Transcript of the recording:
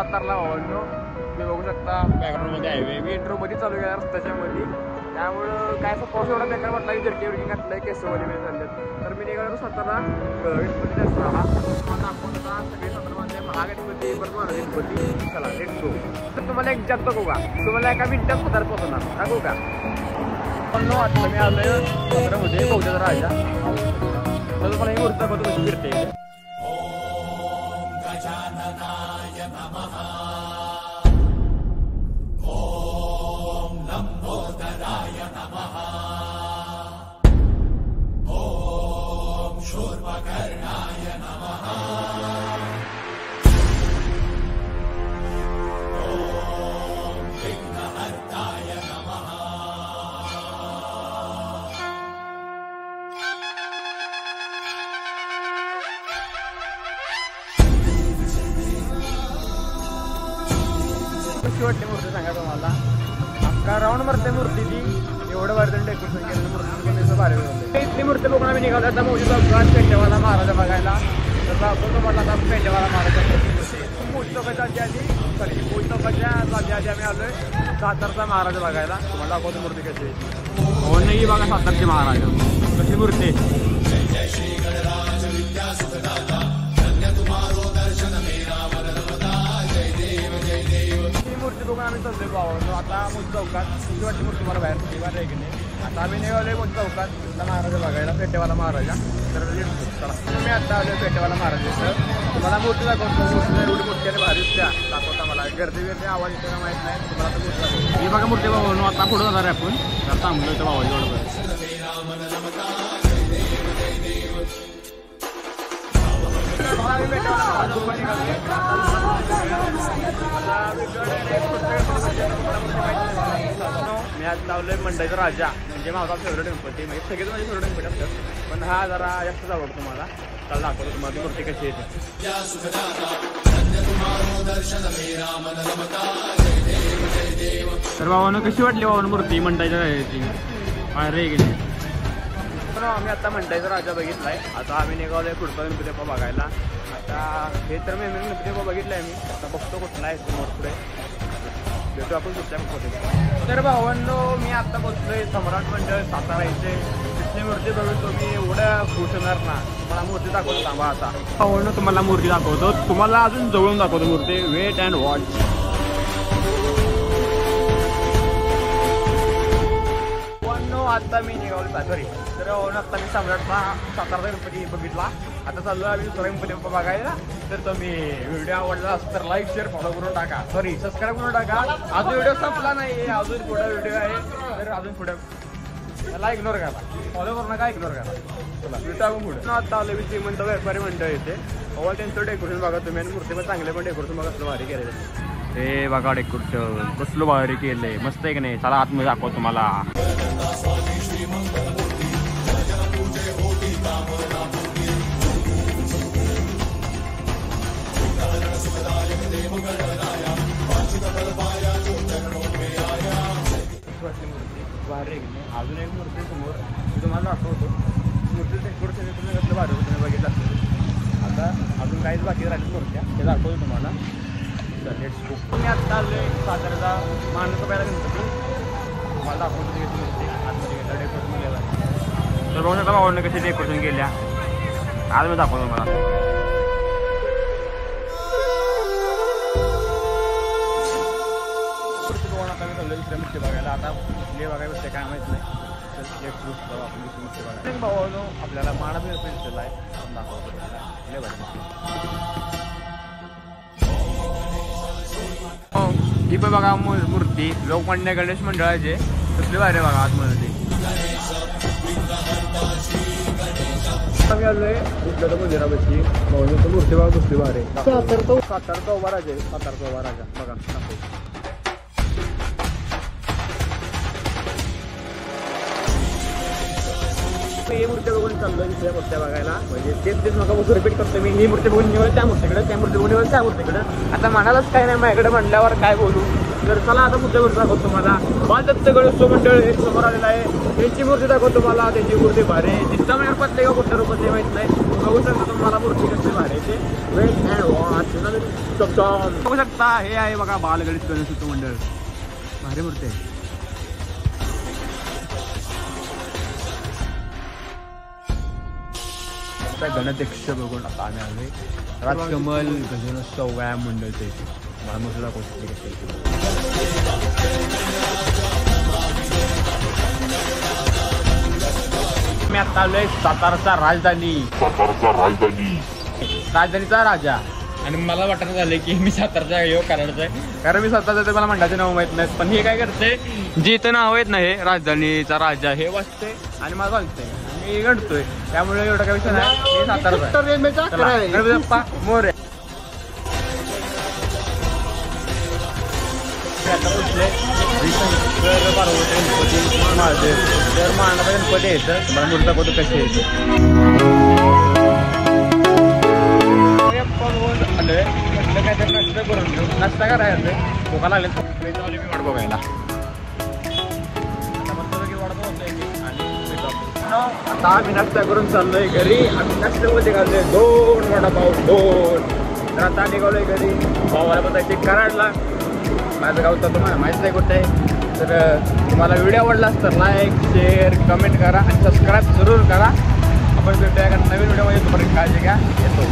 सातारला भावांनो. तुम्ही बघू शकता बॅकग्राऊंडमध्ये हायवे. मी इंट्रोमध्ये चालू केला रस्त्याच्या मध्ये, त्यामुळं काय असं पाऊस एवढा बेकार वाटला की जर्की वरकी घातलाय केसवाली मी चालले. तर मी निघालो सातारा गणपती दसरा हा दाखवता सगळे सातारामध्ये महागणपती परत गणपती. चला लेट्स गो. तर तुम्हाला एक जास्त बघू का, तुम्हाला एका मिनिटात सातारा पोहोचणार सांगू का. पण आता मी आलोय सातारामध्ये बौद्ध राजा. तर तुम्हाला ही मूर्ती बघतो कशी फिरते. कशी वाटली मूर्ती सांगा तुम्हाला. अख्खा राऊंड मरते मूर्ती ती. एवढं वर्धन डेकोरेशन केलेलं मूर्ती भारी होते. इथली मूर्ती बघून आम्ही निघालो. आता मोठीचा अपघात पेंडेवाला महाराजा बघायला. तर आपण म्हटलं आता पेंडेवाला महाराजा मोठी चौकाच्या आधी मोठी चौकाच्या आधी आम्ही आलोय सातारचा महाराजा बघायला. तुम्हाला दाखवतो मूर्ती कशी आहे. हो नाही बघा सातारचे महाराजा कशी मूर्ती. मूर्ती बघून आम्ही चाललोय भावांनो आता मोठी चौकात. किती वाटली मूर्ती मला बाहेर आहे की नाही. आता आम्ही निघालोय मोठी चौकात महाराजा बघायला पेटेवाला महाराजा. तर मी आता आलोय पेटेवाला महाराजा. तुम्हाला मूर्ती दाखवतो. मूर्ती एवढी मूर्ती आणि भारीच त्या दाखवता मला. गर्दी गर्दी आवाज येतो का माहित नाही. तुम्हाला तर मूर्ती ही बघा मूर्ती भावांनो. आता पुढे जाणार आहे आपण. तर थांबलोय तर भावा एवढं. मी आज लावलोय मंडईचा राजा म्हणजे माझा फेवरेट गणपती. म्हणजे सगळेच माझे फेवरेट गणपती असतात पण हा जरा जास्तच आवडतो मला. त्याला दाखवतो तुम्हाला ती मूर्ती कशी येते. तर भावानं कशी वाटली भावानं मूर्ती मंडईच्या राजाची अरे गेली. पण आम्ही आता मंडईचा राजा बघितलाय. आता आम्ही निघालोय पुढचा गणपती बाप्पा बघायला. आता हे तर मी गणपती बाप्पा बघितलाय मी. आता बघतो कुठला आहे समोर पुढे भेटू आपण कुठल्या बघतो. तर भावांनो मी आता बसलोय सम्राट मंडळ सातारा इथे. तिथली मूर्ती बघून तुम्ही एवढं खुश होणार ना. मला मूर्ती दाखवतो थांबा. आता भावांनो तुम्हाला मूर्ती दाखवतो. तुम्हाला अजून जवळून दाखवतो मूर्ती. Wait and watch. आता मी निघालो सातारी. तर आता मी सम्राटचा सातारचा गणपती बघितला. आता चाललो आम्ही दुसरा गणपती बाप्पा बघायला. तर तुम्ही व्हिडिओ आवडला असेल तर लाईक शेअर फॉलो करून टाका. सॉरी सबस्क्राईब करून टाका. अजून व्हिडिओ संपला नाही. अजून पुढे व्हिडिओ आहे. तर अजून पुढे त्याला इग्नोर करा. फॉलो करू नका इग्नोर करा. चला भेटू आपण पुढे. आता आलो मी श्रीमंत व्यापारी मंडळ येते. अव्वल त्यांचं डेकोरेशन बघा तुम्ही. आणि मूर्ती पण चांगले पण डेकोरेशन बघा कसलं भारी केलं. हे बघा डेकोरेशन कसलं भारी केलंय. मस्त आहे की नाही. चला आतमध्ये दाखवतो तुम्हाला. भारी अजून एक मूर्ती समोर तुम्हाला दाखवतो. मूर्ती डेकोरेशन तुम्ही कसलं भारी होतं तुम्ही बघितलं असेल. आता अजून काहीच बाकी राहिली मूर्त्या ते दाखवतो तुम्हाला. Let's go. मी आत्ता आलोय सातारचा मानसोबाला गणपती. तुम्हाला दाखवतो ती मूर्ती आतमध्ये घेतला डेकोरेशन केलेला. तर बघू शकता भावांनी कशी डेकोरेशन केल्या. आज मी दाखवतो मला. दुसऱ्या मूर्ती बघायला. आता कुठले बघायला बसते काय माहित नाही. तर लेट्स गो आपण दुसरी मूर्ती बघायला. भावानो आपल्याला मानाचं दिसलेला आहे. दाखवतो ही पण बघा मूर्ती लोकमान्य गणेश मंडळाचे. कसली भारी बघा आतमध्ये. आम्ही आलोय कुठल्या मंदिरापाशी. मूर्ती बघा कसली भारी. सातारचा उभा राजा आहे. सातारचा उभा राजा बघा. ही मूर्ती बघून चाललोय दुसऱ्या मूर्त्या बघायला. म्हणजे तेच नका बघू रिपीट करतो मी. ही मूर्ती बघून निवड त्या मूर्तीकडे. त्या मूर्ती बघून निवड त्या मूर्तीकडे. आता म्हणालाच काय नाही माझ्याकडे म्हणल्यावर काय बोलू. तर चला आता पुढच्या मूर्ती दाखवतो तुम्हाला. बालदत्त गणेशोत्सव मंडळ हे समोर आलेलं आहे. त्यांची मूर्ती दाखवतो तुम्हाला. त्यांची मूर्ती भारी. चिंतामणी रूपातले का कुठल्या रूपातले माहित नाही. बघू शकता तुम्हाला मूर्ती कशी भारायची बघू शकता. हे आहे बघा बालगणेश गणेश मंडळ, भारी मूर्ती आहे. गणेश बघून आता आम्ही आलोय राजकमल गणेशोत्सव व्यायाम मंडळचे महामुसळा कोसळी. मी आता आलोय साताराचा राजधानीचा राजा. आणि मला वाटत झालं की मी सातारचा योग करायचा आहे, कारण मी सातारचा ते मला मंडळाचे नाव माहित नाहीत. पण हे काय करते, जे इथं नाव आहेत ना हे राजधानीचा राजा हे वाचते आणि मला वाचते, मी गणतोय. त्यामुळे एवढं काही विषय नाही. हे साताराचा गणपती बाप्पा मोरया. आता पुढले पार्वती महादेव तर मानाचा गणपती यायचं मला मूर्ती बघतो कशी यायचं. म्हटलं काहीतरी नाश्ता करून घेऊ, नाश्ता करायचं भोका लागले मी वाट बघायला. आता आम्ही नाश्ता करून चाललोय घरी. आम्ही नाश्त्यामध्ये घालतोय 2 वडापाव 2. तर आता निघालोय घरी भावाला बघायचे कराडला. माझं गाव तर तुम्हाला माहीत नाही कुठे आहे. तर तुम्हाला व्हिडिओ आवडला तर लाईक शेअर कमेंट करा आणि सबस्क्राईब जरूर करा. आपण भेटूया का नवीन व्हिडिओमध्ये. तुम्हाला काळजी घ्या, येतो.